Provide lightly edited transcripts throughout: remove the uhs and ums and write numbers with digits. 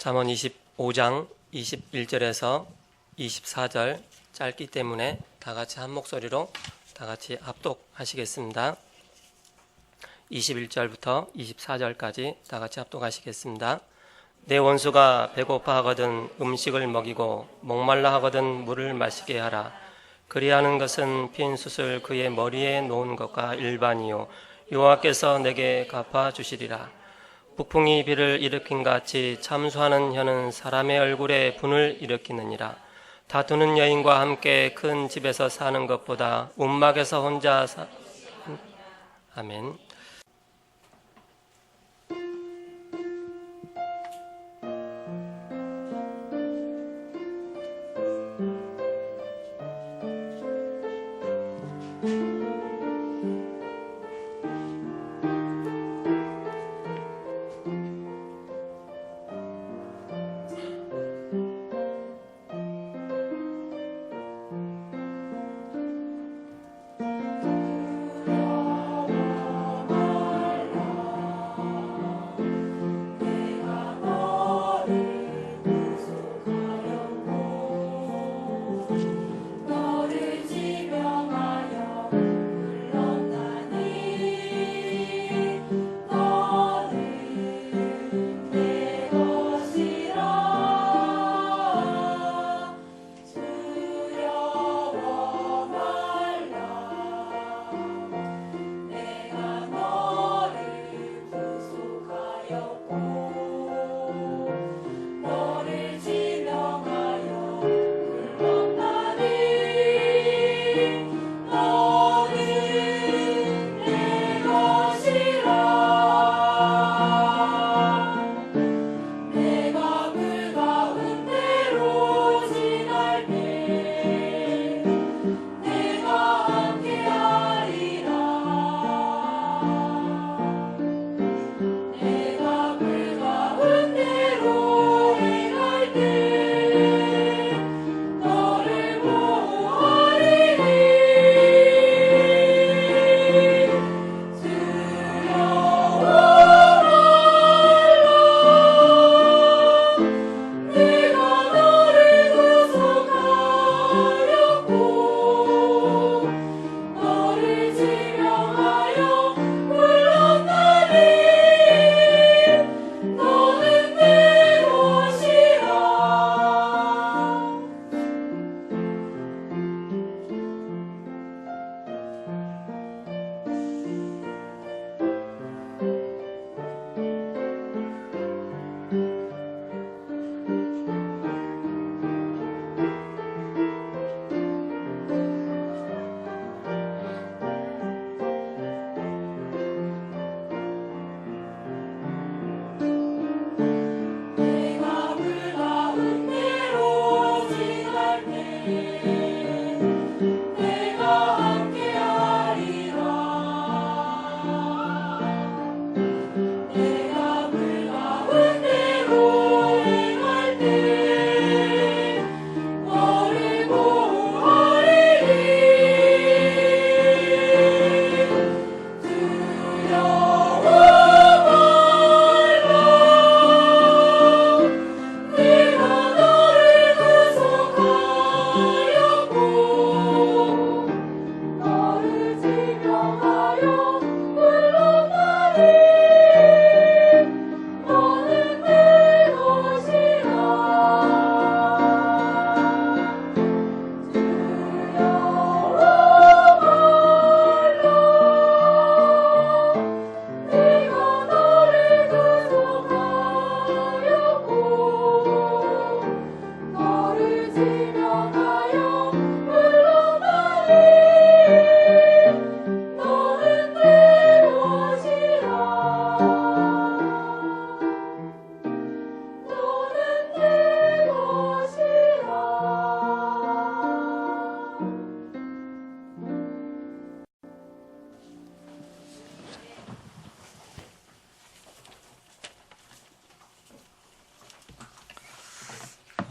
잠언 25장 21절에서 24절 짧기 때문에 다 같이 한 목소리로 다 같이 합독하시겠습니다. 21절부터 24절까지 다 같이 합독하시겠습니다. 내 원수가 배고파 하거든 음식을 먹이고 목말라 하거든 물을 마시게 하라. 그리하는 것은 핀 숯을 그의 머리에 놓은 것과 일반이요 여호와께서 내게 갚아주시리라. 북풍이 비를 일으킨 같이 참수하는 혀는 사람의 얼굴에 분을 일으키느니라. 다투는 여인과 함께 큰 집에서 사는 것보다 움막에서 혼자 아멘.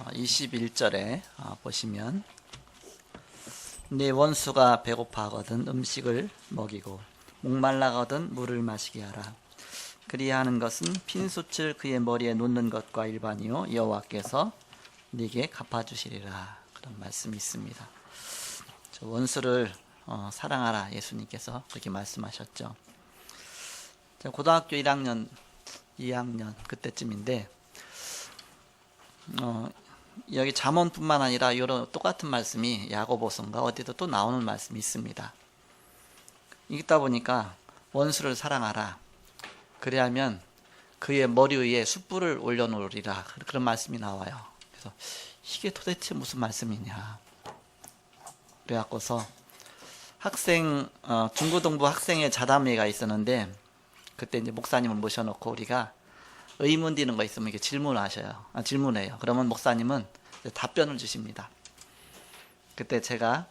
어, 21절에 보시면 네 원수가 배고파하거든 음식을 먹이고 목말라거든 물을 마시게 하라. 그리하는 것은 핀솥을 그의 머리에 놓는 것과 일반이요 여호와께서 네게 갚아주시리라. 그런 말씀이 있습니다. 저 원수를 사랑하라, 예수님께서 그렇게 말씀하셨죠. 고등학교 1학년, 2학년 그때쯤인데 여기 잠언뿐만 아니라 이런 똑같은 말씀이 야고보서인가 어디도 또 나오는 말씀이 있습니다. 읽다 보니까 원수를 사랑하라. 그래야면 그의 머리 위에 숯불을 올려놓으리라. 그런 말씀이 나와요. 그래서 이게 도대체 무슨 말씀이냐. 그래갖고서 중고등부 학생의 자담회가 있었는데 그때 이제 목사님을 모셔놓고 우리가 의문 되는 거 있으면 이렇게 질문해요. 그러면 목사님은 답변을 주십니다. 그때 제가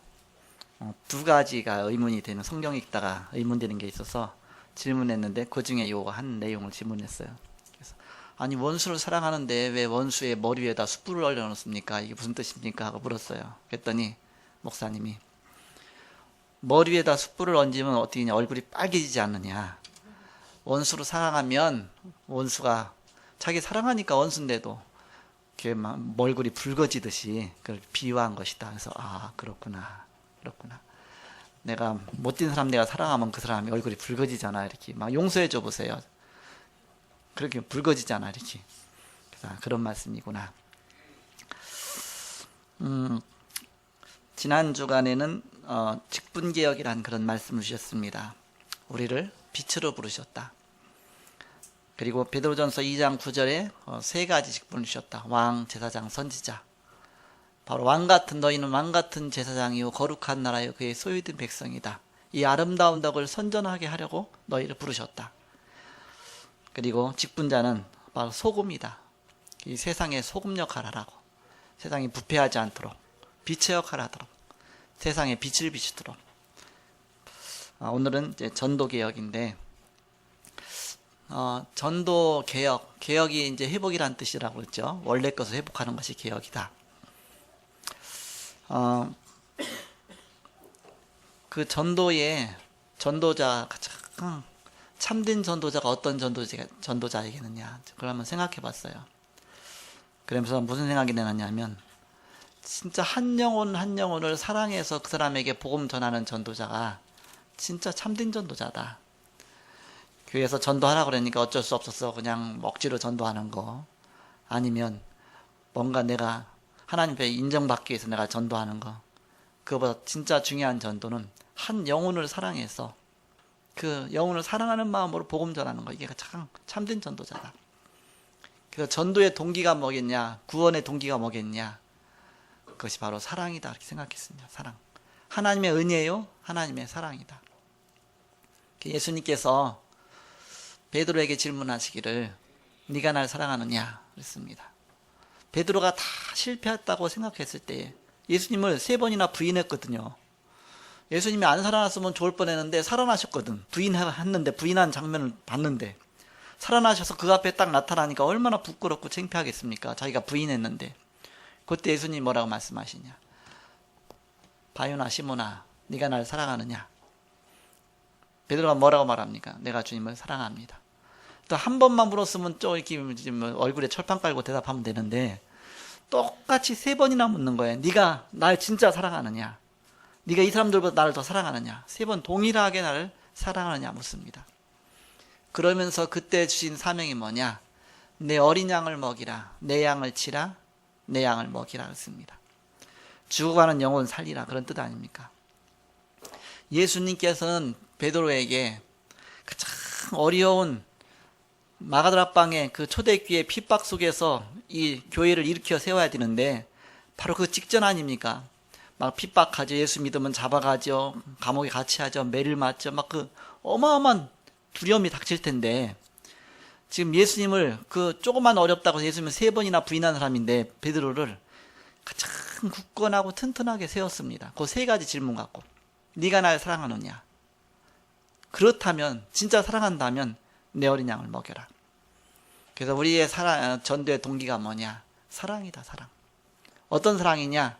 두 가지가 의문이 되는, 성경 읽다가 의문되는 게 있어서 질문했는데 그 중에 요 한 내용을 질문했어요. 그래서 아니 원수를 사랑하는데 왜 원수의 머리 위에다 숯불을 올려놓습니까? 이게 무슨 뜻입니까? 하고 물었어요. 그랬더니 목사님이 머리 위에다 숯불을 얹으면 어떻게냐, 얼굴이 빨개지지 않느냐. 원수를 사랑하면 원수가 자기 사랑하니까 원수인데도 이렇게 막 얼굴이 붉어지듯이 그걸 비유한 것이다. 그래서 그렇구나. 내가 못된 사람 내가 사랑하면 그 사람이 얼굴이 붉어지잖아. 이렇게 막 용서해 줘 보세요. 그렇게 붉어지잖아. 이렇게. 그래서 그런 말씀이구나. 지난 주간에는 직분개혁이라는 그런 말씀을 주셨습니다. 우리를 빛으로 부르셨다. 그리고 베드로전서 2장 9절에 세 가지 직분을 주셨다. 왕, 제사장, 선지자. 바로 너희는 왕같은 제사장이요 거룩한 나라요 그의 소유된 백성이다. 이 아름다운 덕을 선전하게 하려고 너희를 부르셨다. 그리고 직분자는 바로 소금이다. 이 세상에 소금 역할을 하라고, 세상이 부패하지 않도록 빛의 역할을 하도록, 세상에 빛을 비추도록. 오늘은 이제 전도개혁인데 개혁이 이제 회복이란 뜻이라고 그랬죠. 원래 것을 회복하는 것이 개혁이다. 그 전도자가 참된 전도자가 어떤 전도자이겠느냐, 그걸 한번 생각해 봤어요. 그러면서 무슨 생각이 나냐면 진짜 한 영혼을 사랑해서 그 사람에게 복음 전하는 전도자가 진짜 참된 전도자다. 교회에서 전도하라 그러니까 어쩔 수 없어서 그냥 억지로 전도하는 거, 아니면 뭔가 내가 하나님 앞에 인정받기 위해서 내가 전도하는 거, 그거보다 진짜 중요한 전도는 한 영혼을 사랑해서 그 영혼을 사랑하는 마음으로 복음 전하는 거, 이게 참된 전도자다. 그래서 전도의 동기가 뭐겠냐, 구원의 동기가 뭐겠냐, 그것이 바로 사랑이다, 이렇게 생각했습니다. 사랑. 하나님의 은혜요, 하나님의 사랑이다. 예수님께서 베드로에게 질문하시기를 네가 날 사랑하느냐 그랬습니다. 베드로가 다 실패했다고 생각했을 때 예수님을 3번이나 부인했거든요. 예수님이 안 살아났으면 좋을 뻔했는데 살아나셨거든. 부인한 장면을 봤는데 살아나셔서 그 앞에 딱 나타나니까 얼마나 부끄럽고 창피하겠습니까? 자기가 부인했는데. 그때 예수님이 뭐라고 말씀하시냐, 바요나 시몬아 네가 날 사랑하느냐. 베드로가 뭐라고 말합니까? 내가 주님을 사랑합니다. 또 한 번만 물었으면 또 이렇게 얼굴에 철판 깔고 대답하면 되는데 똑같이 3번이나 묻는 거예요. 네가 날 진짜 사랑하느냐, 네가 이 사람들보다 나를 더 사랑하느냐, 3번 동일하게 나를 사랑하느냐 묻습니다. 그러면서 그때 주신 사명이 뭐냐, 내 어린 양을 먹이라, 내 양을 치라, 내 양을 먹이라 했습니다. 죽어가는 영혼 살리라, 그런 뜻 아닙니까? 예수님께서는 베드로에게 참 어려운 마가다락방의 그 초대교회 핍박 속에서 이 교회를 일으켜 세워야 되는데 바로 그 직전 아닙니까? 막 핍박하죠. 예수 믿으면 잡아가죠. 감옥에 갇혀야죠. 매를 맞죠. 막 그 어마어마한 두려움이 닥칠 텐데 지금 예수님을 그 조금만 어렵다고 예수님을 3번이나 부인한 사람인데 베드로를 가장 굳건하고 튼튼하게 세웠습니다. 그 3가지 질문 갖고. 네가 날 사랑하느냐? 그렇다면, 진짜 사랑한다면 내 어린 양을 먹여라. 그래서 우리의 전도의 동기가 뭐냐? 사랑이다, 사랑. 어떤 사랑이냐?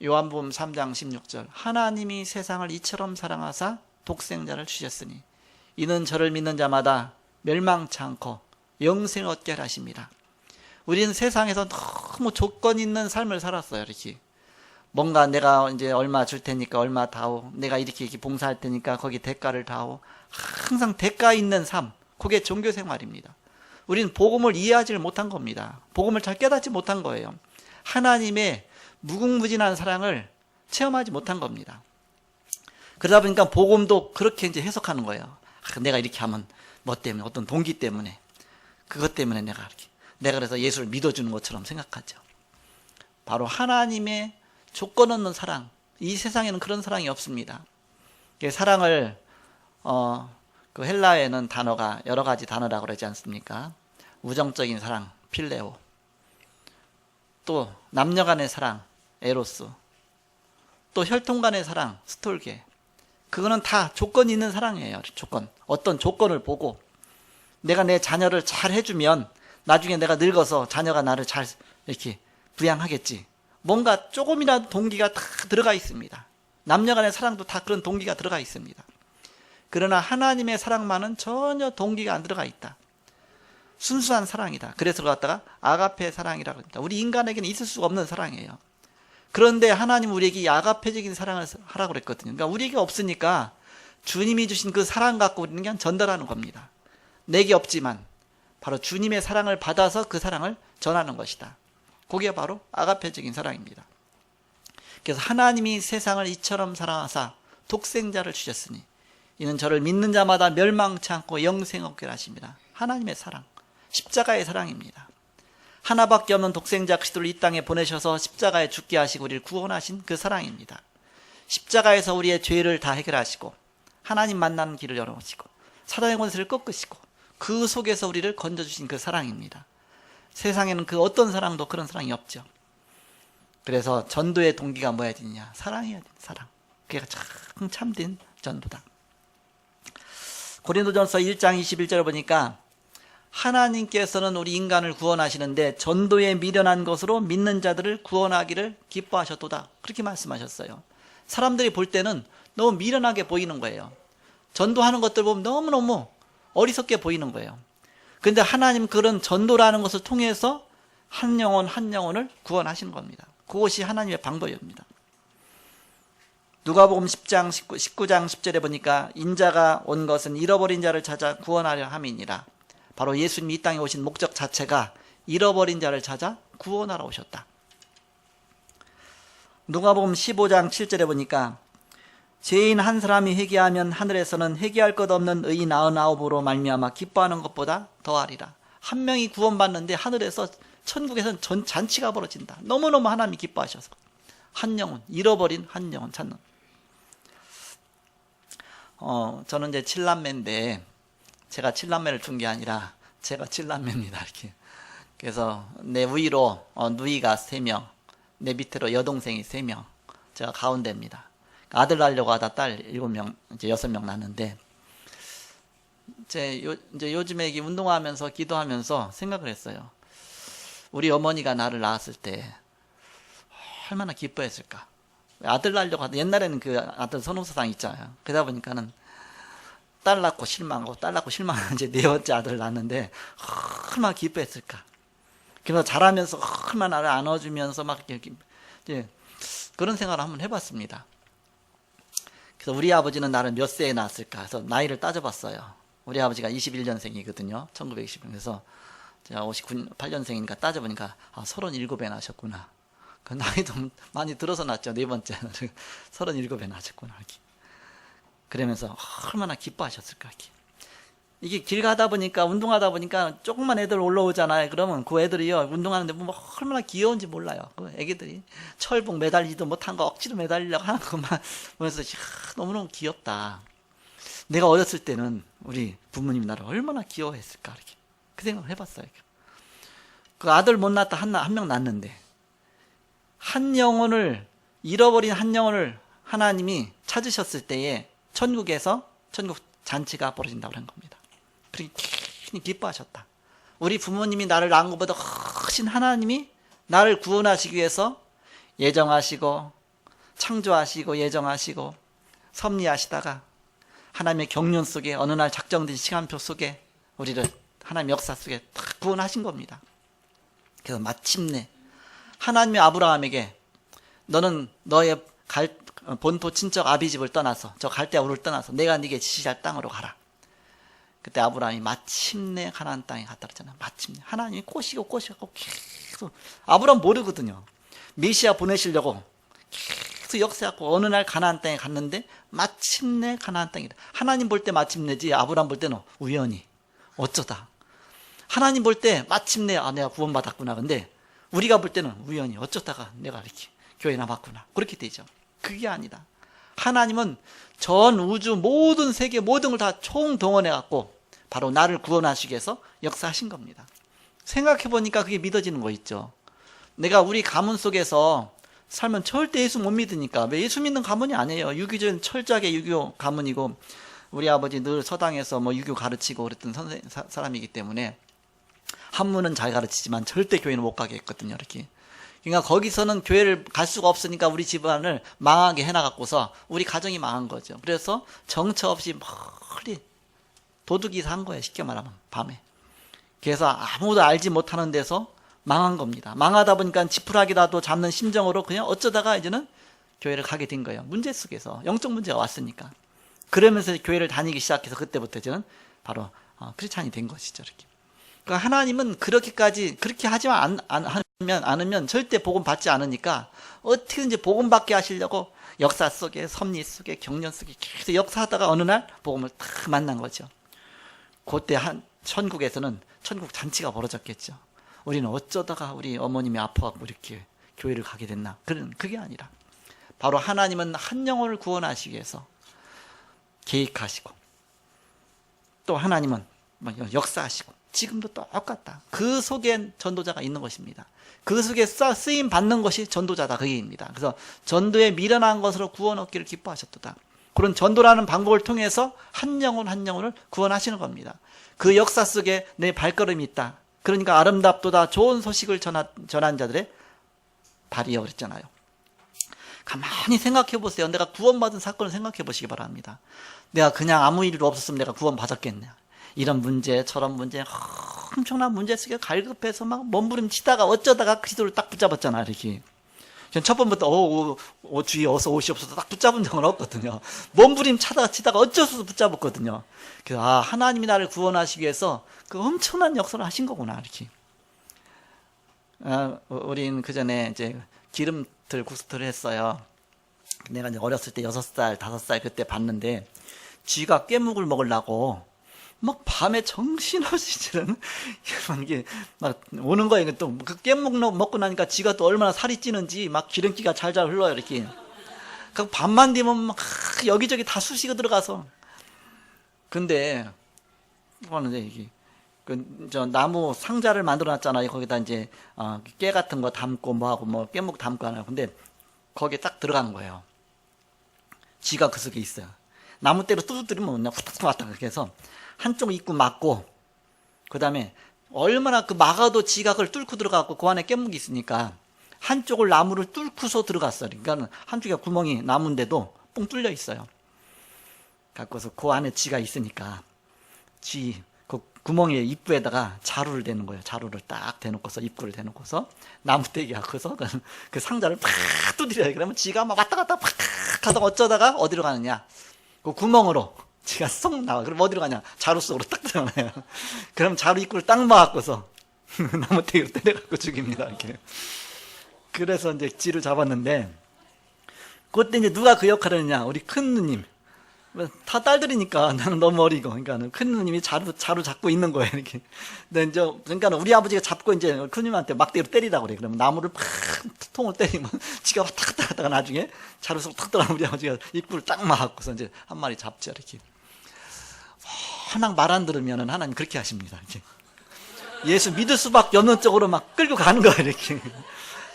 요한복음 3장 16절. 하나님이 세상을 이처럼 사랑하사 독생자를 주셨으니 이는 저를 믿는 자마다 멸망치 않고 영생 얻게 하십니다. 우리는 세상에서 너무 조건 있는 삶을 살았어요. 이렇게 뭔가 내가 이제 얼마 줄 테니까 얼마 다오, 내가 이렇게 봉사할 테니까 거기 대가를 다오. 항상 대가 있는 삶, 그게 종교 생활입니다. 우리는 복음을 이해하지 못한 겁니다. 복음을 잘 깨닫지 못한 거예요. 하나님의 무궁무진한 사랑을 체험하지 못한 겁니다. 그러다 보니까 복음도 그렇게 이제 해석하는 거예요. 내가 이렇게 하면 뭐 때문에, 어떤 동기 때문에, 그것 때문에 내가 그래서 예수를 믿어주는 것처럼 생각하죠. 바로 하나님의 조건 없는 사랑, 이 세상에는 그런 사랑이 없습니다. 사랑을 그 헬라어에는 단어가 여러 가지 단어라고 그러지 않습니까? 우정적인 사랑, 필레오, 또 남녀 간의 사랑, 에로스, 또 혈통 간의 사랑, 스톨게. 그거는 다 조건이 있는 사랑이에요. 조건. 어떤 조건을 보고 내가 내 자녀를 잘 해주면 나중에 내가 늙어서 자녀가 나를 잘 이렇게 부양하겠지. 뭔가 조금이라도 동기가 다 들어가 있습니다. 남녀 간의 사랑도 다 그런 동기가 들어가 있습니다. 그러나 하나님의 사랑만은 전혀 동기가 안 들어가 있다. 순수한 사랑이다. 그래서 갖다가 아가페 사랑이라고 합니다. 우리 인간에게는 있을 수가 없는 사랑이에요. 그런데 하나님 우리에게 이 아가페적인 사랑을 하라고 그랬거든요. 그러니까 우리에게 없으니까 주님이 주신 그 사랑 갖고 우리는 그냥 전달하는 겁니다. 내게 없지만 바로 주님의 사랑을 받아서 그 사랑을 전하는 것이다. 그게 바로 아가페적인 사랑입니다. 그래서 하나님이 세상을 이처럼 사랑하사 독생자를 주셨으니 이는 저를 믿는 자마다 멸망치 않고 영생 얻게 하십니다. 하나님의 사랑, 십자가의 사랑입니다. 하나밖에 없는 독생자 그리스도를 이 땅에 보내셔서 십자가에 죽게 하시고 우리를 구원하신 그 사랑입니다. 십자가에서 우리의 죄를 다 해결하시고 하나님 만나는 길을 열어오시고 사단의 권세를 꺾으시고 그 속에서 우리를 건져주신 그 사랑입니다. 세상에는 그 어떤 사랑도 그런 사랑이 없죠. 그래서 전도의 동기가 뭐야 되느냐? 사랑해야 돼. 사랑. 그게 참된 전도다. 고린도전서 1장 21절을 보니까 하나님께서는 우리 인간을 구원하시는데 전도에 미련한 것으로 믿는 자들을 구원하기를 기뻐하셨도다. 그렇게 말씀하셨어요. 사람들이 볼 때는 너무 미련하게 보이는 거예요. 전도하는 것들 보면 너무너무 어리석게 보이는 거예요. 그런데 하나님 그런 전도라는 것을 통해서 한 영혼 한 영혼을 구원하시는 겁니다. 그것이 하나님의 방법입니다. 누가복음 10장 19장 10절에 보니까 인자가 온 것은 잃어버린 자를 찾아 구원하려 함이니라. 바로 예수님이 이 땅에 오신 목적 자체가 잃어버린 자를 찾아 구원하러 오셨다. 누가복음 15장 7절에 보니까 죄인 한 사람이 회개하면 하늘에서는 회개할 것 없는 의인 99으로 말미암아 기뻐하는 것보다 더하리라. 한 명이 구원받는데 하늘에서 천국에서는 잔치가 벌어진다. 너무너무 하나님이 기뻐하셔서 한 영혼, 잃어버린 한 영혼 찾는. 저는 이제 7남매인데 제가 7남매를 둔 게 아니라 제가 7남매입니다. 이렇게. 그래서 내 위로 누이가 3명, 내 밑으로 여동생이 3명, 제가 가운데입니다. 아들 낳으려고 하다 딸 7명, 이제 6명 낳았는데, 이제 요즘에 운동하면서 기도하면서 생각을 했어요. 우리 어머니가 나를 낳았을 때 얼마나 기뻐했을까. 아들 낳으려고 하다, 옛날에는 그 아들 선호사상 있잖아요. 그러다 보니까는 딸 낳고 실망하고 딸 낳고 실망하는 이제 4번째 아들 낳았는데 얼마나 기뻐했을까. 그래서 자라면서 얼마나 나를 안아주면서 막 이렇게 이제 그런 생각을 한번 해봤습니다. 그래서 우리 아버지는 나를 몇 세에 낳았을까 해서 나이를 따져봤어요. 우리 아버지가 21년생이거든요. 1920년. 그래서 제가 58년생이니까 따져보니까 37에 낳으셨구나. 그 나이도 많이 들어서 낳았죠. 4번째. 37에 낳으셨구나. 이렇게. 그러면서 얼마나 기뻐하셨을까. 이렇게. 이게 길 가다 보니까 운동하다 보니까 조금만 애들 올라오잖아요. 그러면 그 애들이요 운동하는데 뭐 얼마나 귀여운지 몰라요. 그 애기들이 철봉 매달리지도 못한 거 억지로 매달리려고 하는 것만 보면서 너무너무 귀엽다. 내가 어렸을 때는 우리 부모님 나를 얼마나 귀여워했을까. 이렇게 그 생각을 해봤어요. 그 아들 못 낳았다 한 명 낳았는데 한 영혼을 잃어버린 한 영혼을 하나님이 찾으셨을 때에 천국에서 천국 잔치가 벌어진다고 한 겁니다. 그렇게 기뻐하셨다. 우리 부모님이 나를 낳은 것보다 훨씬 하나님이 나를 구원하시기 위해서 예정하시고 창조하시고 예정하시고 섭리하시다가 하나님의 경륜 속에 어느 날 작정된 시간표 속에 우리를 하나님 역사 속에 다 구원하신 겁니다. 그래서 마침내 하나님이 아브라함에게 너는 너의 본토 친척 아비집을 떠나서 저 갈대아 우르를 떠나서 내가 네게 지시할 땅으로 가라. 그때 아브라함이 마침내 가나안 땅에 갔다 그랬잖아요. 마침내 하나님이 꼬시고 계속 아브라함 모르거든요. 메시아 보내시려고 계속 역사하고 어느 날 가나안 땅에 갔는데 마침내 가나안 땅이다. 하나님 볼 때 마침내지 아브라함 볼 때는 우연히 어쩌다. 하나님 볼 때 마침내 내가 구원받았구나. 근데 우리가 볼 때는 우연히 어쩌다가 내가 이렇게 교회 남았구나. 그렇게 되죠. 그게 아니다. 하나님은 전 우주 모든 세계 모든 걸 다 총동원해 갖고 바로 나를 구원하시기 위해서 역사하신 겁니다. 생각해 보니까 그게 믿어지는 거 있죠. 내가 우리 가문 속에서 살면 절대 예수 못 믿으니까. 왜 예수 믿는 가문이 아니에요. 유교적인 철저하게 유교 가문이고 우리 아버지 늘 서당에서 유교 가르치고 그랬던 사람이기 때문에 한문은 잘 가르치지만 절대 교회는 못 가게 했거든요. 이렇게. 그러니까 거기서는 교회를 갈 수가 없으니까 우리 집안을 망하게 해놔갖고서 우리 가정이 망한 거죠. 그래서 정처 없이 멀리 도둑이 산 거예요. 쉽게 말하면 밤에. 그래서 아무도 알지 못하는 데서 망한 겁니다. 망하다 보니까 지푸라기라도 잡는 심정으로 그냥 어쩌다가 이제는 교회를 가게 된 거예요. 문제 속에서 영적 문제가 왔으니까. 그러면서 교회를 다니기 시작해서 그때부터 이제는 바로 크리스찬이 된 것이죠. 이렇게. 그러니까 하나님은 그렇게까지 그렇게 하지만 않으면 절대 복음 받지 않으니까 어떻게든지 복음 받게 하시려고 역사 속에 섭리 속에 경륜 속에 계속 역사하다가 어느 날 복음을 딱 만난 거죠. 그때 천국에서는 천국 잔치가 벌어졌겠죠. 우리는 어쩌다가 우리 어머님이 아파갖고 이렇게 교회를 가게 됐나. 그게 아니라 바로 하나님은 한 영혼을 구원하시기 위해서 계획하시고 또 하나님은 역사하시고 지금도 똑같다. 그 속에 전도자가 있는 것입니다. 그 속에 쓰임 받는 것이 전도자다. 그 얘기입니다. 그래서 전도에 미련한 것으로 구원 얻기를 기뻐하셨도다. 그런 전도라는 방법을 통해서 한 영혼 한 영혼을 구원하시는 겁니다. 그 역사 속에 내 발걸음이 있다. 그러니까 아름답도다. 좋은 소식을 전한 자들의 발이여 그랬잖아요. 가만히 생각해 보세요. 내가 구원받은 사건을 생각해 보시기 바랍니다. 내가 그냥 아무 일도 없었으면 내가 구원받았겠냐. 이런 문제 저런 문제 엄청난 문제 속에 갈급해서 막 몸부림치다가 어쩌다가 그리스도를 딱 붙잡았잖아. 이렇게 첫 번부터 주의 어서 오시옵소서 딱 붙잡은 적은 없거든요. 몸부림 치다가 어쩔 수 없어 붙잡았거든요. 그래서 하나님이 나를 구원하시기 위해서 그 엄청난 역사를 하신 거구나. 이렇게 우린 그 전에 이제 기름틀 국수틀을 했어요. 내가 이제 어렸을 때 6살 5살 그때 봤는데 쥐가 깨묵을 먹으려고 막 밤에 정신없이 지는 이게 막 오는 거예요. 또 그 깻묵 먹고 나니까 지가 또 얼마나 살이 찌는지 막 기름기가 잘잘 흘러요. 이렇게. 그 밤만 되면 막 여기저기 다 쑤시고 들어가서. 근데 뭐하는데 이게 저 나무 상자를 만들어놨잖아요. 거기다 이제 깨 같은 거 담고 뭐하고 뭐 깻묵 담고 하나요. 근데 거기에 딱 들어가는 거예요. 쥐가 그 속에 있어요. 나무대로 뚜둑들이면 그냥 후딱 왔다 그렇게 해서. 한쪽 입구 막고 그 다음에 얼마나 그 막아도 지가 그걸 뚫고 들어가고 그 안에 깻묵이 있으니까 한쪽을 나무를 뚫고서 들어갔어요. 그러니까 한쪽에 구멍이 나무인데도 뻥 뚫려 있어요. 갖고서 그 안에 쥐가 있으니까 그 구멍에 입구에다가 자루를 대는 거예요. 자루를 딱 대놓고서 입구를 대놓고서 나무떼기 하고서 그 상자를 팍 두드려요. 그러면 쥐가 막 왔다 갔다 팍 하다가 어쩌다가 어디로 가느냐 그 구멍으로 지가 쏙 나와. 그럼 어디로 가냐? 자루 속으로 딱 들어가요. 그럼 자루 입구를 딱 막아갖고서 나무태기로 때려갖고 죽입니다. 이렇게. 그래서 이제 쥐를 잡았는데 그때 이제 누가 그 역할을 했냐? 우리 큰 누님. 다 딸들이니까 나는 너무 어리고. 그러니까 큰 누님이 자루 잡고 있는 거예요. 이렇게. 근데 이제 그러니까 우리 아버지가 잡고 이제 큰 누님한테 막대기로 때리라고 그래. 그러면 나무를 팍 통을 때리면 지가 왔다 갔다 하다가 나중에 자루 속 탁 들어가면 우리 아버지가 입구를 딱 막고서 이제 한 마리 잡죠. 이렇게. 하나 말 안 들으면 하나님 그렇게 하십니다. 이렇게. 예수 믿을 수밖에 없는 쪽으로 막 끌고 가는 거야. 이렇게.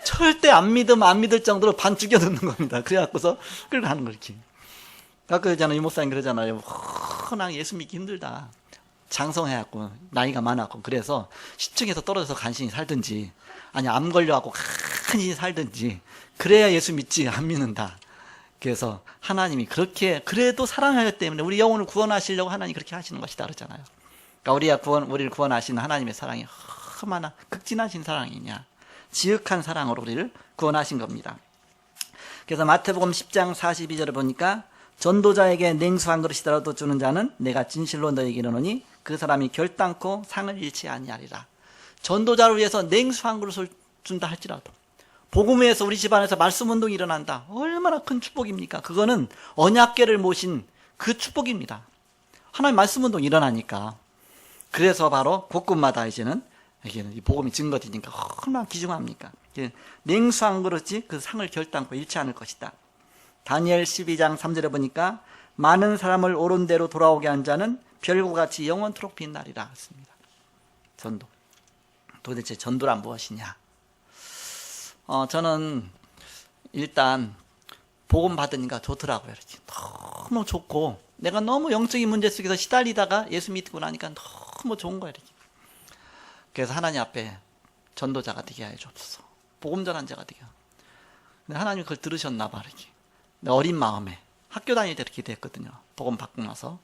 절대 안 믿을 정도로 반 죽여 넣는 겁니다. 그래갖고서 끌고 가는 거 이렇게. 아까 그러잖아요. 이목사님 그러잖아요. 나 예수 믿기 힘들다. 장성해갖고 나이가 많았고 그래서 시청에서 떨어져서 간신히 살든지 아니 암 걸려갖고 간신히 살든지 그래야 예수 믿지 안 믿는다. 그래서 하나님이 그렇게 그래도 사랑하기 때문에 우리 영혼을 구원하시려고 하나님이 그렇게 하시는 것이다 그러잖아요. 그러니까 우리를 구원하신 하나님의 사랑이 얼마나 극진하신 사랑이냐. 지극한 사랑으로 우리를 구원하신 겁니다. 그래서 마태복음 10장 42절을 보니까 전도자에게 냉수 한 그릇이라도 주는 자는 내가 진실로 너에게 이르노니 그 사람이 결단코 상을 잃지 아니하리라. 전도자를 위해서 냉수 한 그릇을 준다 할지라도, 복음에서 우리 집안에서 말씀 운동이 일어난다. 얼마나 큰 축복입니까? 그거는 언약궤를 모신 그 축복입니다. 하나님 말씀 운동이 일어나니까. 그래서 바로 곳곳마다 이제는 이 복음이 증거되니까 얼마나 귀중합니까? 냉수 한 그릇이 그 상을 결단코 잃지 않을 것이다. 다니엘 12장 3절에 보니까 많은 사람을 옳은 대로 돌아오게 한 자는 별과 같이 영원토록 빛나리라 했습니다. 전도. 도대체 전도란 무엇이냐? 저는 일단 복음 받으니까 좋더라고요. 이렇게. 너무 좋고, 내가 너무 영적인 문제 속에서 시달리다가 예수 믿고 나니까 너무 좋은 거예요. 이렇게. 그래서 하나님 앞에 전도자가 되게 해 주옵소서. 복음 전한 자가 되게. 근데 하나님이 그걸 들으셨나 봐. 이렇게. 어린 마음에 학교 다닐 때 이렇게 됐거든요. 복음 받고 나서.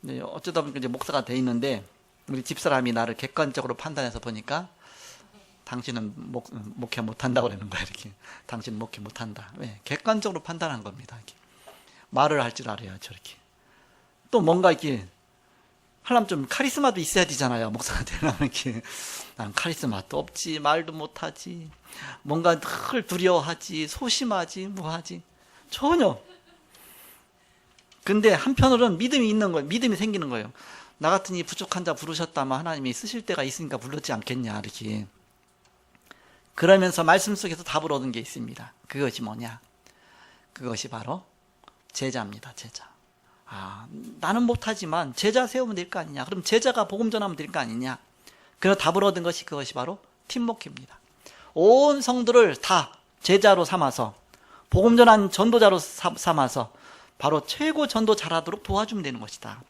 근데 어쩌다 보니까 이제 목사가 돼 있는데, 우리 집사람이 나를 객관적으로 판단해서 보니까 당신은 목회 못한다고 그러는 거야. 이렇게. 당신은 목회 못한다. 왜? 객관적으로 판단한 겁니다. 이렇게. 말을 할 줄 알아요. 저렇게. 또 뭔가 이렇게 하려면 좀 카리스마도 있어야 되잖아요. 목사가 되려면 이렇게. 난 카리스마도 없지, 말도 못하지, 뭔가 늘 두려워하지, 소심하지, 뭐하지. 전혀. 근데 한편으로는 믿음이 있는 거예요. 믿음이 생기는 거예요. 나 같으니 부족한 자 부르셨다면 하나님이 쓰실 때가 있으니까 불렀지 않겠냐, 이렇게. 그러면서 말씀 속에서 답을 얻은 게 있습니다. 그것이 뭐냐? 그것이 바로 제자입니다. 제자. 나는 못하지만 제자 세우면 될 거 아니냐? 그럼 제자가 복음 전하면 될 거 아니냐? 그래서 답을 얻은 것이 그것이 바로 팀목회입니다. 온 성도를 다 제자로 삼아서, 복음 전한 전도자로 삼아서 바로 최고 전도 잘하도록 도와주면 되는 것이다.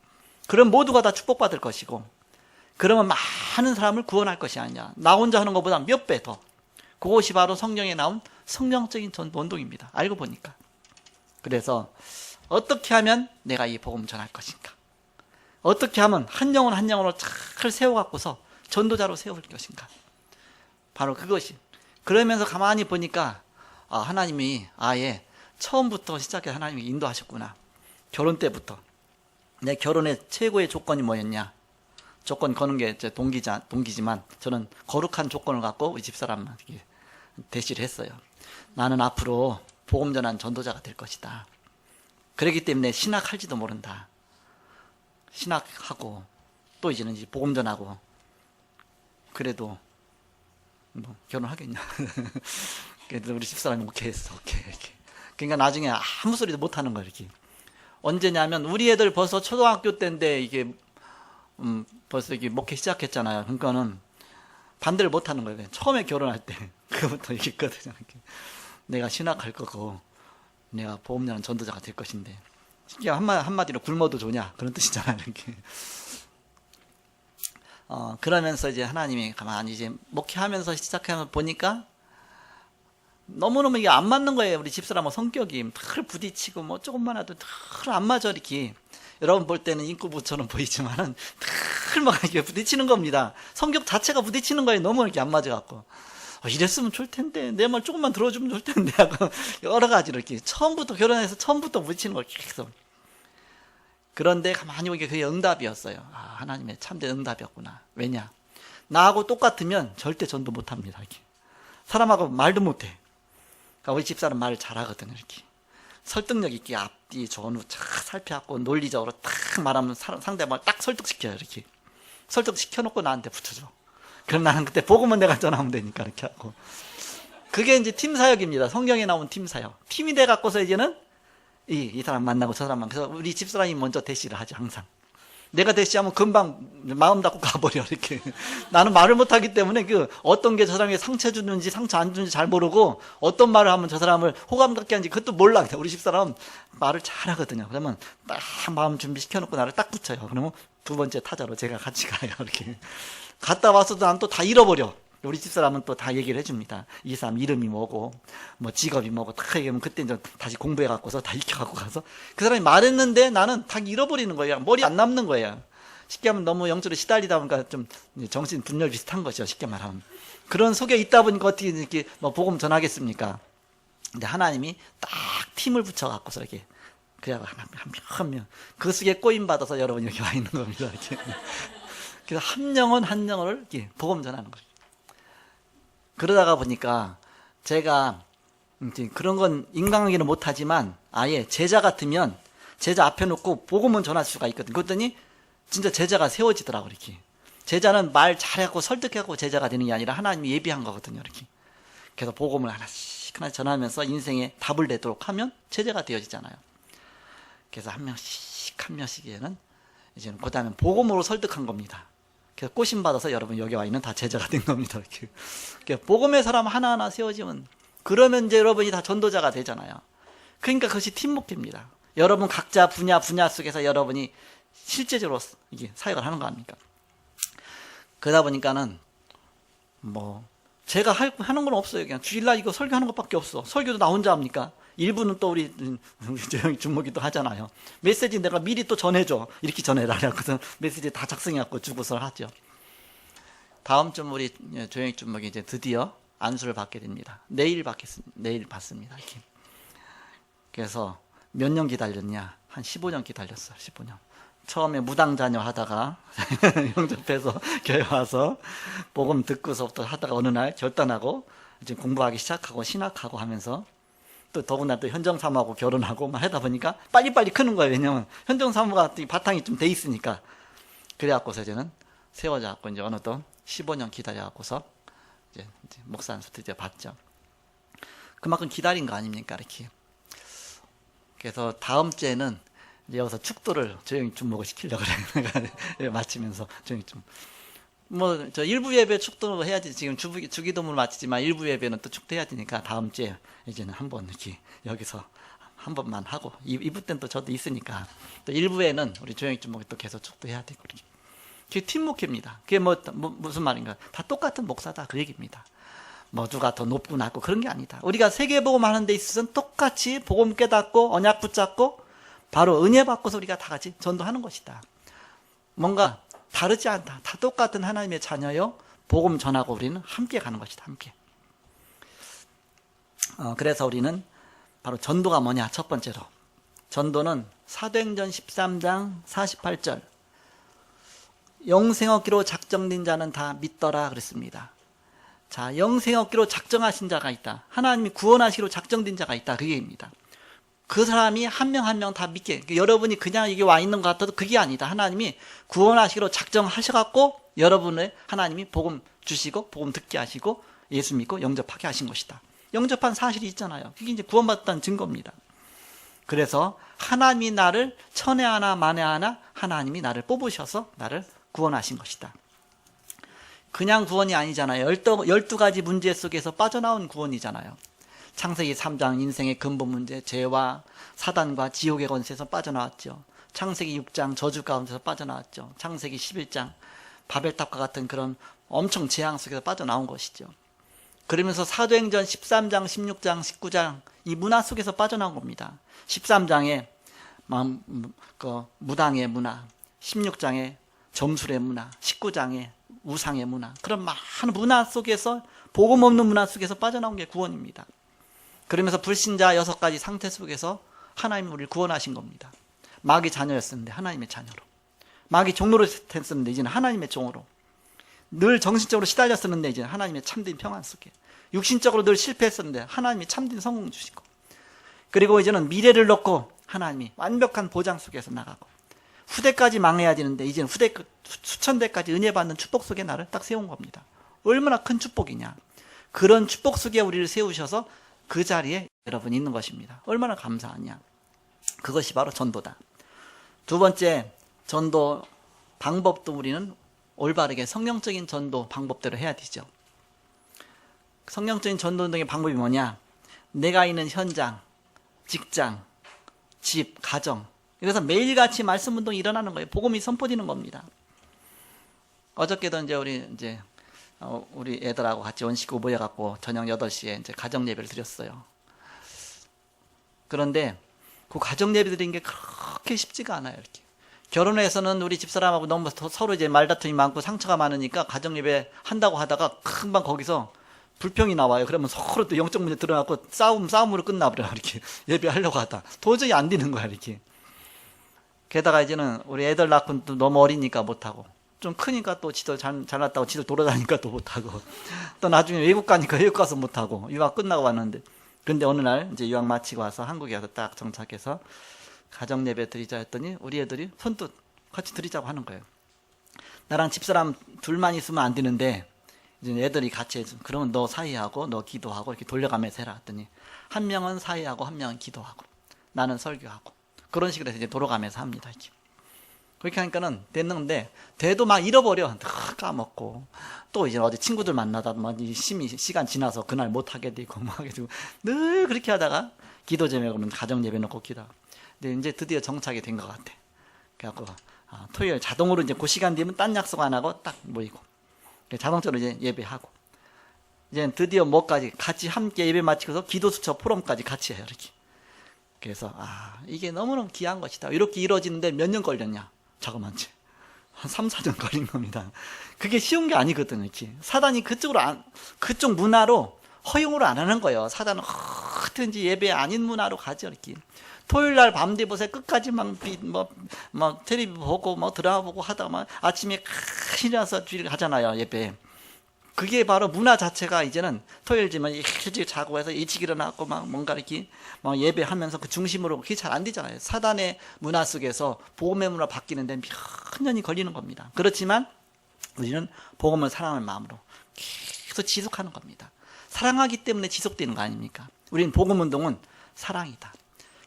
그럼 모두가 다 축복받을 것이고, 그러면 많은 사람을 구원할 것이 아니냐. 나 혼자 하는 것보다 몇 배 더. 그것이 바로 성경에 나온 성령적인 전도 운동입니다. 알고 보니까. 그래서 어떻게 하면 내가 이 복음 전할 것인가? 어떻게 하면 한 영혼 한 영혼을 잘 세워갖고서 전도자로 세울 것인가? 바로 그것이. 그러면서 가만히 보니까 하나님이 아예 처음부터 시작해 하나님이 인도하셨구나. 결혼 때부터. 내 결혼의 최고의 조건이 뭐였냐? 조건 거는 게 제 동기지만 저는 거룩한 조건을 갖고 우리 집사람에게 대시를 했어요. 나는 앞으로 복음 전한 전도자가 될 것이다. 그렇기 때문에 신학할지도 모른다. 신학하고 또 이제는 이제 복음 전하고, 그래도 뭐 결혼하겠냐. 그래도 우리 집사람이 오케이 했어. 오케이 이렇게. 그러니까 나중에 아무 소리도 못 하는 거야. 이렇게. 언제냐면 우리 애들 벌써 초등학교 때인데 이게 벌써 이게 목회 시작했잖아요. 그러니까는 반대를 못 하는 거예요. 처음에 결혼할 때 그거부터 얘기했거든요. 내가 신학할 거고 내가 복음 전하는 전도자가 될 것인데, 한마디로 굶어도 좋냐 그런 뜻이잖아요. 이렇게. 그러면서 이제 하나님이 가만히 이제 목회하면서 시작하면 보니까 너무너무 이게 안 맞는 거예요. 우리 집사람은 성격이 늘 부딪히고 뭐 조금만 해도 늘 안 맞아. 이렇게. 여러분 볼 때는 인구부처럼 보이지만은 늘 막 이렇게 부딪히는 겁니다. 성격 자체가 부딪히는 거예요. 너무 이렇게 안 맞아갖고. 이랬으면 좋을 텐데, 내 말 조금만 들어주면 좋을 텐데 하고 여러 가지로 이렇게 처음부터 결혼해서 처음부터 부딪히는 걸 계속. 그런데 가만히 보니까 그게 응답이었어요. 하나님의 참된 응답이었구나. 왜냐? 나하고 똑같으면 절대 전도 못합니다. 이렇게. 사람하고 말도 못해. 그러니까 우리 집사람 말을 잘하거든요. 이렇게. 설득력 있게 앞뒤 전후 쫙 살펴갖고 논리적으로 딱 말하면 상대방을 딱 설득시켜요. 이렇게. 설득시켜놓고 나한테 붙여줘. 그럼 나는 그때 복음은 내가 전하면 되니까 이렇게 하고. 그게 이제 팀 사역입니다. 성경에 나온 팀 사역. 팀이 돼갖고서 이제는 이 사람 만나고 저 사람 만나고. 그래서 우리 집사람이 먼저 대시를 하죠. 항상. 내가 대시하면 금방 마음 닫고 가버려. 이렇게. 나는 말을 못하기 때문에 어떤 게 저 사람에게 상처 주는지 상처 안 주는지 잘 모르고, 어떤 말을 하면 저 사람을 호감 갖게 하는지 그것도 몰라. 우리 집사람은 말을 잘하거든요. 그러면 딱 마음 준비시켜놓고 나를 딱 붙여요. 그러면 두 번째 타자로 제가 같이 가요. 이렇게. 갔다 와서도 난 또 다 잃어버려. 우리 집사람은 또 다 얘기를 해줍니다. 이 사람 이름이 뭐고, 뭐 직업이 뭐고, 다 얘기하면 그때 이제 다시 공부해갖고서 다 익혀갖고 가서 그 사람이 말했는데 나는 다 잃어버리는 거예요. 머리 안 남는 거예요. 쉽게 하면 너무 영적으로 시달리다 보니까 좀 정신 분열 비슷한 거죠. 쉽게 말하면. 그런 속에 있다 보니까 어떻게 이렇게 뭐 복음 전하겠습니까? 근데 하나님이 딱 팀을 붙여갖고서 이렇게 그냥 한 명. 그 속에 꼬임 받아서 여러분이 이렇게 와 있는 겁니다. 이렇게. 그래서 한 영혼 한 영혼을 이렇게 복음 전하는 거죠. 그러다가 보니까 제가 이제 그런 건 인간관계는 못하지만 아예 제자 같으면 제자 앞에 놓고 복음은 전할 수가 있거든요. 그랬더니 진짜 제자가 세워지더라고 이렇게. 제자는 말 잘하고 설득하고 제자가 되는 게 아니라 하나님이 예비한 거거든요. 이렇게. 그래서 복음을 하나씩 전하면서 인생에 답을 내도록 하면 제자가 되어지잖아요. 그래서 한 명씩에는 이제는 그다음에 복음으로 설득한 겁니다. 그래서 꼬심 받아서 여러분 여기 와 있는 다 제자가 된 겁니다. 이렇게. 그러니까 복음의 사람 하나하나 세워지면 그러면 이제 여러분이 다 전도자가 되잖아요. 그러니까 그것이 팀워크입니다. 여러분 각자 분야 속에서 여러분이 실제적으로 이게 사역을 하는 거 아닙니까? 그러다 보니까는 뭐 제가 하는 건 없어요. 그냥 주일날 이거 설교하는 것밖에 없어. 설교도 나 혼자 합니까? 일부는 또 우리 주목이도 하잖아요. 메시지 내가 미리 또 전해줘. 이렇게 전해라. 그래서 메시지 다 작성해갖고 주고서 하죠. 다음 주 우리 조영익 주목이 이제 드디어 안수를 받게 됩니다. 내일 받습니다. 이렇게. 그래서 몇 년 기다렸냐? 한 15년 기다렸어요. 15년. 처음에 무당 자녀 하다가 영접해서 교회 와서 복음 듣고서부터 하다가 어느 날 결단하고 이제 공부하기 시작하고 신학하고 하면서 또 더구나 또 현정사모하고 결혼하고 막 하다 보니까 빨리빨리 크는 거예요. 왜냐면 현정사모가 바탕이 좀 돼 있으니까. 그래갖고서 이제는 세워져갖고 이제 어느덧 15년 기다려갖고서 이제 목사 안수 드디어 받죠. 그만큼 기다린 거 아닙니까? 이렇게. 그래서 다음 주에는 이제 여기서 축도를 조용히 주목을 시키려고 그래요. 마치면서 조용히 좀. 뭐, 저 일부 예배 축도 해야지. 지금 주기도문을 마치지만 일부 예배는 또 축도해야 되니까 다음 주에 이제는 한번 이렇게 여기서 한 번만 하고, 2부 때는 또 저도 있으니까. 또 일부에는 우리 조용히 주목이 또 계속 축도해야 되고. 그게 팀목회입니다. 그게 무슨 말인가. 다 똑같은 목사다. 그 얘기입니다. 뭐 누가 더 높고 낮고 그런 게 아니다. 우리가 세계복음 하는 데 있어서는 똑같이 복음 깨닫고 언약 붙잡고 바로 은혜 받고서 우리가 다 같이 전도하는 것이다. 뭔가 다르지 않다. 다 똑같은 하나님의 자녀요. 복음 전하고 우리는 함께 가는 것이다. 함께. 그래서 우리는 바로 전도가 뭐냐. 첫 번째로. 전도는 사도행전 13장 48절. 영생 얻기로 작정된 자는 다 믿더라 그랬습니다. 자, 영생 얻기로 작정하신 자가 있다. 하나님이 구원하시기로 작정된 자가 있다. 그 얘기입니다. 그 사람이 한 명 한 명 다 믿게. 여러분이 그냥 이게 와 있는 것 같아도 그게 아니다. 하나님이 구원하시기로 작정하셔갖고 여러분의 하나님이 복음 주시고 복음 듣게 하시고 예수 믿고 영접하게 하신 것이다. 영접한 사실이 있잖아요. 그게 이제 구원받았다는 증거입니다. 그래서 하나님이 나를 천에 하나 만에 하나 하나님이 나를 뽑으셔서 나를 구원하신 것이다. 그냥 구원이 아니잖아요. 12가지 문제 속에서 빠져나온 구원이잖아요. 창세기 3장 인생의 근본 문제, 죄와 사단과 지옥의 권세에서 빠져나왔죠. 창세기 6장 저주 가운데서 빠져나왔죠. 창세기 11장 바벨탑과 같은 그런 엄청 재앙 속에서 빠져나온 것이죠. 그러면서 사도행전 13장, 16장, 19장 이 문화 속에서 빠져나온 겁니다. 13장에 무당의 문화, 16장에 점술의 문화, 19장에 우상의 문화, 그런 많은 문화 속에서 복음 없는 문화 속에서 빠져나온 게 구원입니다. 그러면서 불신자 6가지 상태 속에서 하나님이 우리를 구원하신 겁니다. 마귀 자녀였었는데 하나님의 자녀로, 마귀 종로로 됐었는데 이제는 하나님의 종으로, 늘 정신적으로 시달렸었는데 이제는 하나님의 참된 평안 속에, 육신적으로 늘 실패했었는데 하나님이 참된 성공 주시고, 그리고 이제는 미래를 놓고 하나님이 완벽한 보장 속에서 나가고, 후대까지 망해야 되는데 이제는 수천 대까지 은혜 받는 축복 속에 나를 딱 세운 겁니다. 얼마나 큰 축복이냐. 그런 축복 속에 우리를 세우셔서 그 자리에 여러분이 있는 것입니다. 얼마나 감사하냐. 그것이 바로 전도다. 두 번째, 전도 방법도 우리는 올바르게 성령적인 전도 방법대로 해야 되죠. 성령적인 전도 운동의 방법이 뭐냐. 내가 있는 현장, 직장, 집, 가정, 그래서 매일같이 말씀 운동이 일어나는 거예요. 복음이 선포되는 겁니다. 어저께도 이제 우리 애들하고 같이 원식구 모여갖고 저녁 8시에 이제 가정 예배를 드렸어요. 그런데 그 가정 예배 드리는 게 그렇게 쉽지가 않아요. 이렇게 결혼해서는 우리 집사람하고 너무 서로 이제 말다툼이 많고 상처가 많으니까 가정예배 한다고 하다가 금방 거기서 불평이 나와요. 그러면 서로 또 영적 문제 드러나고 싸움으로 끝나버려요. 이렇게 예배하려고 하다. 도저히 안 되는 거야, 이렇게. 게다가 이제는 우리 애들 낳고 또 너무 어리니까 못하고. 좀 크니까 또 지들 잘났다고 지들 돌아다니니까 또 못하고. 또 나중에 외국 가니까 외국 가서 못하고. 유학 끝나고 왔는데. 근데 어느 날 이제 유학 마치고 와서 한국에 와서 딱 정착해서 가정예배 드리자 했더니 우리 애들이 선뜻 같이 드리자고 하는 거예요. 나랑 집사람 둘만 있으면 안 되는데 이제 애들이 같이 해줘. 그러면 너 사회하고 너 기도하고 이렇게 돌려가면서 해라 했더니 한 명은 사회하고 한 명은 기도하고 나는 설교하고 그런 식으로 해서 이제 돌아가면서 합니다. 이렇게. 그렇게 하니까는 됐는데 돼도 막 잃어버려. 까먹고 또 이제 어디 친구들 만나다 막 시간 지나서 그날 못 하게 되고 뭐 하게 되고 늘 그렇게 하다가 기도 제목으로는 가정 예배 놓고 기도. 근데 이제 드디어 정착이 된 것 같아. 그래갖고 토요일 자동으로 이제 그 시간 되면 딴 약속 안 하고 딱 모이고 자동차로 이제 예배하고 이제 드디어 뭐까지 같이 함께 예배 마치고서 기도 수첩 포럼까지 같이 해요. 이렇게. 그래서 이게 너무너무 귀한 것이다. 이렇게 이루어지는데 몇 년 걸렸냐? 자그만 한 3, 4년 걸린 겁니다. 그게 쉬운 게 아니거든요. 이렇게. 사단이 그쪽 문화로 허용을 안 하는 거예요. 사단은 어떻게든지 예배 아닌 문화로 가죠. 이렇게. 토요일 날 밤 되보세 끝까지 막 텔레비 보고 드라마 보고 하다가 아침에 일어나서 하잖아요. 예배. 그게 바로 문화 자체가 이제는 토요일이면 일찍 자고 해서 일찍 일어나고 뭔가 이렇게 예배하면서 그 중심으로 그게 잘 안 되잖아요. 사단의 문화 속에서 복음의 문화 바뀌는 데는 몇 년이 걸리는 겁니다. 그렇지만 우리는 복음을 사랑하는 마음으로 계속 지속하는 겁니다. 사랑하기 때문에 지속되는 거 아닙니까? 우리는 복음 운동은 사랑이다.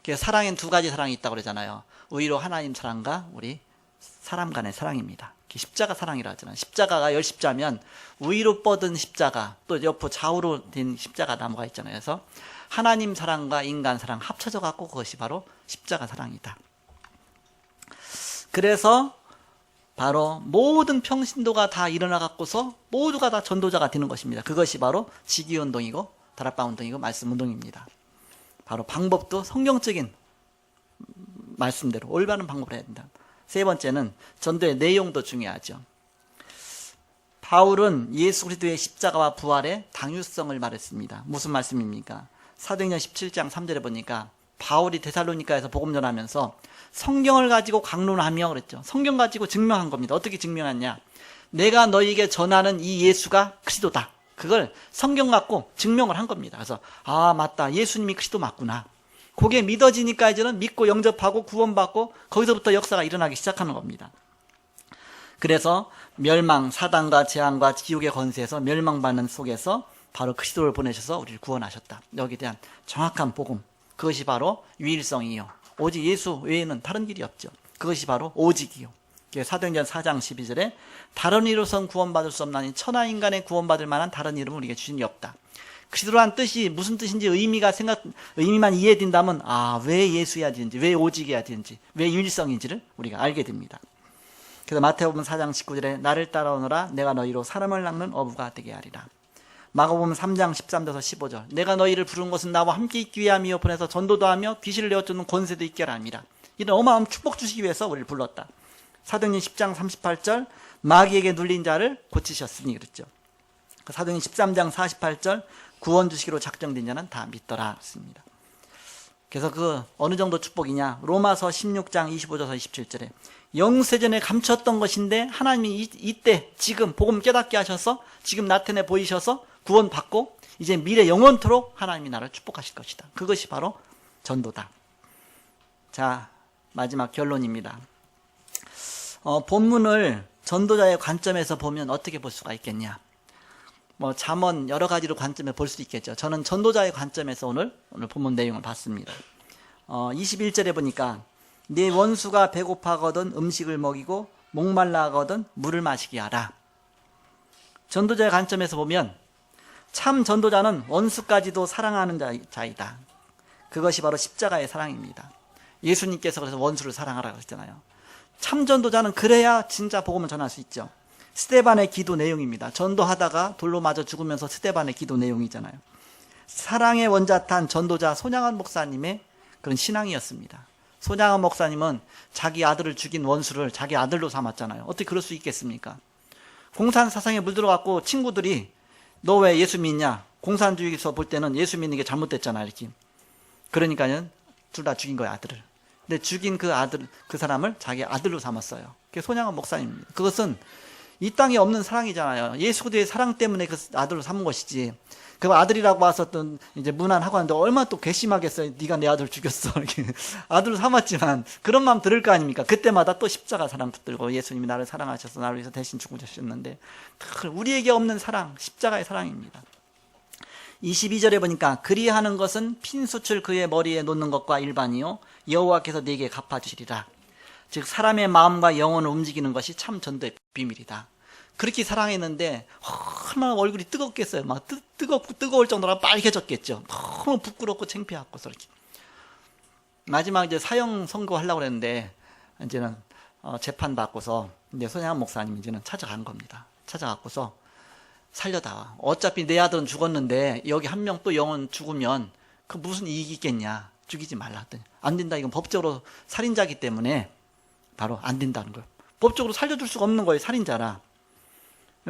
그래서 사랑엔 두 가지 사랑이 있다고 그러잖아요. 의로 하나님 사랑과 우리 사람 간의 사랑입니다. 십자가 사랑이라 하잖아요. 십자가가 10십자면 위로 뻗은 십자가 또 옆으로 좌우로 된 십자가 나무가 있잖아요. 그래서 하나님 사랑과 인간 사랑 합쳐져 갖고 그것이 바로 십자가 사랑이다. 그래서 바로 모든 평신도가 다 일어나 갖고서 모두가 다 전도자가 되는 것입니다. 그것이 바로 직위운동이고 다락방 운동이고 말씀 운동입니다. 바로 방법도 성경적인 말씀대로 올바른 방법을 해야 된다. 세 번째는 전도의 내용도 중요하죠. 바울은 예수 그리스도의 십자가와 부활의 당유성을 말했습니다. 무슨 말씀입니까? 사도행전 17장 3절에 보니까 바울이 데살로니가에서 복음 전하면서 성경을 가지고 강론하며 그랬죠. 성경 가지고 증명한 겁니다. 어떻게 증명했냐? 내가 너희에게 전하는 이 예수가 그리스도다. 그걸 성경 갖고 증명을 한 겁니다. 그래서 맞다. 예수님이 그리스도 맞구나. 그게 믿어지니까 이제는 믿고 영접하고 구원받고 거기서부터 역사가 일어나기 시작하는 겁니다. 그래서 멸망, 사단과 재앙과 지옥의 권세에서 멸망받는 속에서 바로 그리스도를 보내셔서 우리를 구원하셨다. 여기에 대한 정확한 복음. 그것이 바로 유일성이요. 오직 예수 외에는 다른 길이 없죠. 그것이 바로 오직이요. 사도행전 4장 12절에 다른 이로선 구원받을 수 없나니 천하 인간에 구원받을 만한 다른 이름을 우리에게 주신 게 없다. 그리스도란 뜻이 무슨 뜻인지 의미만 이해된다면 왜 예수여야 되는지, 왜 오직이어야 되는지, 왜 유일성인지를 우리가 알게 됩니다. 그래서 마태복음 4장 19절에 나를 따라오너라 내가 너희로 사람을 낚는 어부가 되게 하리라. 마가복음 3장 13절에서 15절 내가 너희를 부른 것은 나와 함께 있기 위함이요 보내서 전도도 하며 귀신을 내어쫓는 권세도 있게 하라 함이라. 이런 어마어마한 축복 주시기 위해서 우리를 불렀다. 사도행전 10장 38절 마귀에게 눌린 자를 고치셨으니 그랬죠. 사도행전 13장 48절 구원 주시기로 작정된 자는 다 믿더라 했습니다. 그래서 그 어느 정도 축복이냐? 로마서 16장 25절에서 27절에 영세전에 감췄던 것인데 하나님이 이때 지금 복음 깨닫게 하셔서 지금 나타내 보이셔서 구원받고 이제 미래 영원토록 하나님이 나를 축복하실 것이다. 그것이 바로 전도다. 자, 마지막 결론입니다. 본문을 전도자의 관점에서 보면 어떻게 볼 수가 있겠냐? 잠언 여러 가지로 관점에 볼 수 있겠죠. 저는 전도자의 관점에서 오늘 본문 내용을 봤습니다. 21절에 보니까 네 원수가 배고파거든 음식을 먹이고 목말라 하거든 물을 마시게 하라. 전도자의 관점에서 보면 참 전도자는 원수까지도 사랑하는 자이다. 그것이 바로 십자가의 사랑입니다. 예수님께서 그래서 원수를 사랑하라고 했잖아요. 참 전도자는 그래야 진짜 복음을 전할 수 있죠. 스데반의 기도 내용입니다. 전도하다가 돌로 맞아 죽으면서 스데반의 기도 내용이잖아요. 사랑의 원자탄 전도자 손양한 목사님의 그런 신앙이었습니다. 손양원 목사님은 자기 아들을 죽인 원수를 자기 아들로 삼았잖아요. 어떻게 그럴 수 있겠습니까? 공산 사상에 물들어갖고 친구들이 너 왜 예수 믿냐? 공산주의에서 볼 때는 예수 믿는 게 잘못됐잖아, 이렇게. 그러니까는 둘 다 죽인 거야, 아들을. 근데 죽인 그 아들, 그 사람을 자기 아들로 삼았어요. 그게 손양원 목사님입니다. 그것은 이 땅에 없는 사랑이잖아요. 예수 그리스도의 사랑 때문에 그 아들로 삼은 것이지. 그 아들이라고 왔었던 이제 문안하고 하는데 얼마나 또 괘씸하겠어요. 네가 내 아들 죽였어. 이렇게 아들을 삼았지만 그런 마음 들을 거 아닙니까? 그때마다 또 십자가 사랑 붙들고 예수님이 나를 사랑하셔서 나를 위해서 대신 죽으셨는데 우리에게 없는 사랑, 십자가의 사랑입니다. 22절에 보니까 그리하는 것은 핀수출 그의 머리에 놓는 것과 일반이요 여호와께서 네게 갚아주시리라. 즉 사람의 마음과 영혼을 움직이는 것이 참 전도의 비밀이다. 그렇게 사랑했는데 얼마나 얼굴이 뜨겁겠어요. 막 뜨거울 정도로 빨개졌겠죠. 너무 부끄럽고 창피하고서 이렇게. 마지막 이제 사형 선고하려고 그랬는데 이제는 재판 받고서 이제 손양원 목사님 이제는 찾아간 겁니다. 찾아갖고서 살려다와. 어차피 내 아들은 죽었는데 여기 한 명 또 영혼 죽으면 그 무슨 이익이 있겠냐. 죽이지 말라 했더니 안 된다. 이건 법적으로 살인자이기 때문에 바로 안 된다는 거예요. 법적으로 살려줄 수가 없는 거예요. 살인자라.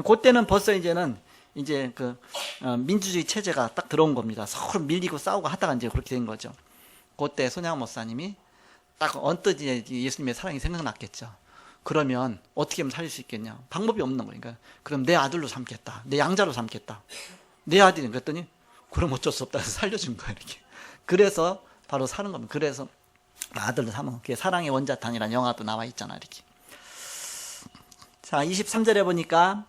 그때는 벌써 이제는 이제 그 민주주의 체제가 딱 들어온 겁니다. 서로 밀리고 싸우고 하다가 이제 그렇게 된 거죠. 그때 손양원 목사님이 딱 언뜻 예수님의 사랑이 생각났겠죠. 그러면 어떻게 하면 살릴 수 있겠냐? 방법이 없는 거니까. 그럼 내 아들로 삼겠다. 내 양자로 삼겠다. 내 아들이 그랬더니 그럼 어쩔 수 없다. 살려준 거야 이렇게. 그래서 바로 사는 겁니다. 그래서 아들로 삼은 그게 사랑의 원자탄이라는 영화도 나와 있잖아 이렇게. 자 23절에 보니까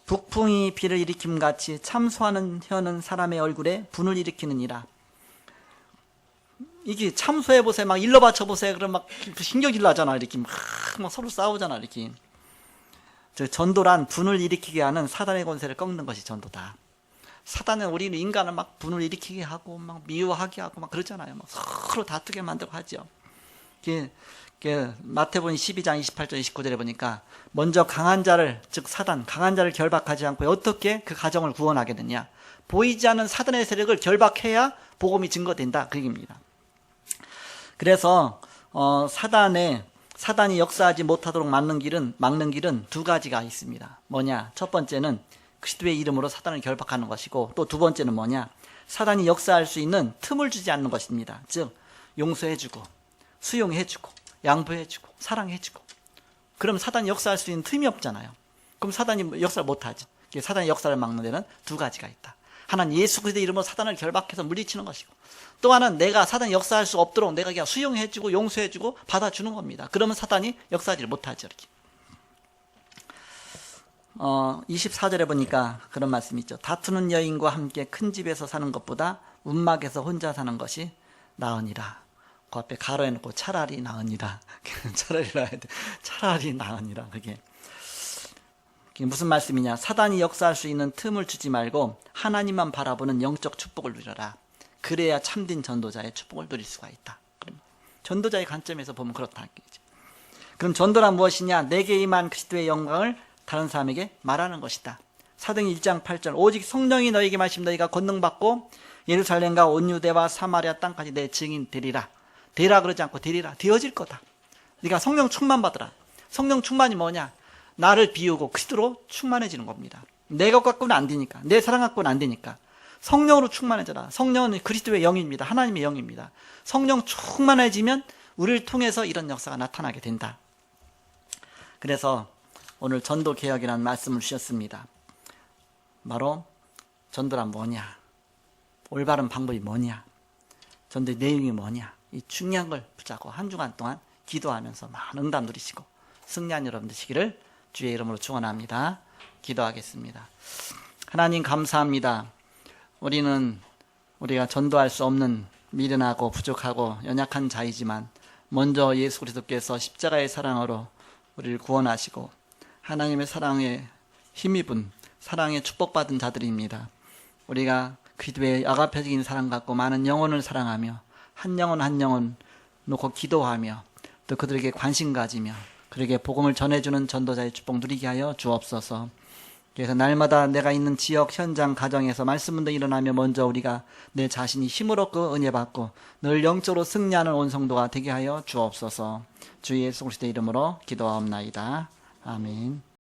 북풍이 비를 일으킴 같이 참소하는 혀는 사람의 얼굴에 분을 일으키느니라. 이게 참소해보세요. 막 일러 바쳐보세요. 그럼 막 신경질 나잖아. 이렇게 막 서로 싸우잖아. 이렇게. 전도란 분을 일으키게 하는 사단의 권세를 꺾는 것이 전도다. 사단은 우리는 인간을 막 분을 일으키게 하고 막 미워하게 하고 막 그러잖아요. 막 서로 다투게 만들고 하죠. 마태복음 12장 28절 29절에 보니까 먼저 강한 자를 즉 사단 강한 자를 결박하지 않고 어떻게 그 가정을 구원하겠느냐. 보이지 않는 사단의 세력을 결박해야 복음이 증거된다. 그 얘기입니다. 그래서 사단이 역사하지 못하도록 막는 길은 두 가지가 있습니다. 뭐냐? 첫 번째는 그리스도의 이름으로 사단을 결박하는 것이고 또 두 번째는 뭐냐? 사단이 역사할 수 있는 틈을 주지 않는 것입니다. 즉 용서해주고 수용해주고 양보해주고 사랑해주고. 그럼 사단이 역사할 수 있는 틈이 없잖아요. 그럼 사단이 역사를 못하죠. 사단의 역사를 막는 데는 두 가지가 있다. 하나는 예수 그리스도의 이름으로 사단을 결박해서 물리치는 것이고 또 하나는 내가 사단이 역사할 수 없도록 내가 그냥 수용해주고 용서해주고 받아주는 겁니다. 그러면 사단이 역사하지 못하죠. 이렇게. 24절에 보니까 그런 말씀이 있죠. 다투는 여인과 함께 큰 집에서 사는 것보다 움막에서 혼자 사는 것이 나으니라. 그 앞에 가로해놓고 차라리 나으니라. 차라리 나으니라. 그게 무슨 말씀이냐? 사단이 역사할 수 있는 틈을 주지 말고 하나님만 바라보는 영적 축복을 누려라. 그래야 참된 전도자의 축복을 누릴 수가 있다. 그럼 전도자의 관점에서 보면 그렇다. 그럼 전도란 무엇이냐? 내게 임한 그리스도의 영광을 다른 사람에게 말하는 것이다. 사도행 1장 8절 오직 성령이 너에게 말씀 너희가 권능받고 예루살렘과 온 유대와 사마리아 땅까지 내 증인 되리라. 되라 그러지 않고 되리라. 되어질 거다. 네가 성령 충만 받으라. 성령 충만이 뭐냐? 나를 비우고 그리스도로 충만해지는 겁니다. 내 것 갖고는 안 되니까. 내 사랑 갖고는 안 되니까. 성령으로 충만해져라. 성령은 그리스도의 영입니다. 하나님의 영입니다. 성령 충만해지면 우리를 통해서 이런 역사가 나타나게 된다. 그래서 오늘 전도개혁이라는 말씀을 주셨습니다. 바로 전도란 뭐냐? 올바른 방법이 뭐냐? 전도의 내용이 뭐냐? 이 중요한 걸 붙잡고 한 주간 동안 기도하면서 많은 응답 누리시고 승리한 여러분 되시기를 주의 이름으로 축원합니다. 기도하겠습니다. 하나님 감사합니다. 우리가 전도할 수 없는 미련하고 부족하고 연약한 자이지만 먼저 예수 그리스도께서 십자가의 사랑으로 우리를 구원하시고 하나님의 사랑에 힘입은 사랑에 축복받은 자들입니다. 우리가 그리스도의 아가페적인 사랑 갖고 많은 영혼을 사랑하며 한 영혼 한 영혼 놓고 기도하며 또 그들에게 관심 가지며 그들에게 복음을 전해주는 전도자의 축복 누리게 하여 주옵소서. 그래서 날마다 내가 있는 지역, 현장, 가정에서 말씀 운동이 일어나며 먼저 우리가 내 자신이 힘을 얻고 은혜 받고 늘 영적으로 승리하는 온 성도가 되게 하여 주옵소서. 주 예수 그리스도의 이름으로 기도하옵나이다. 아멘.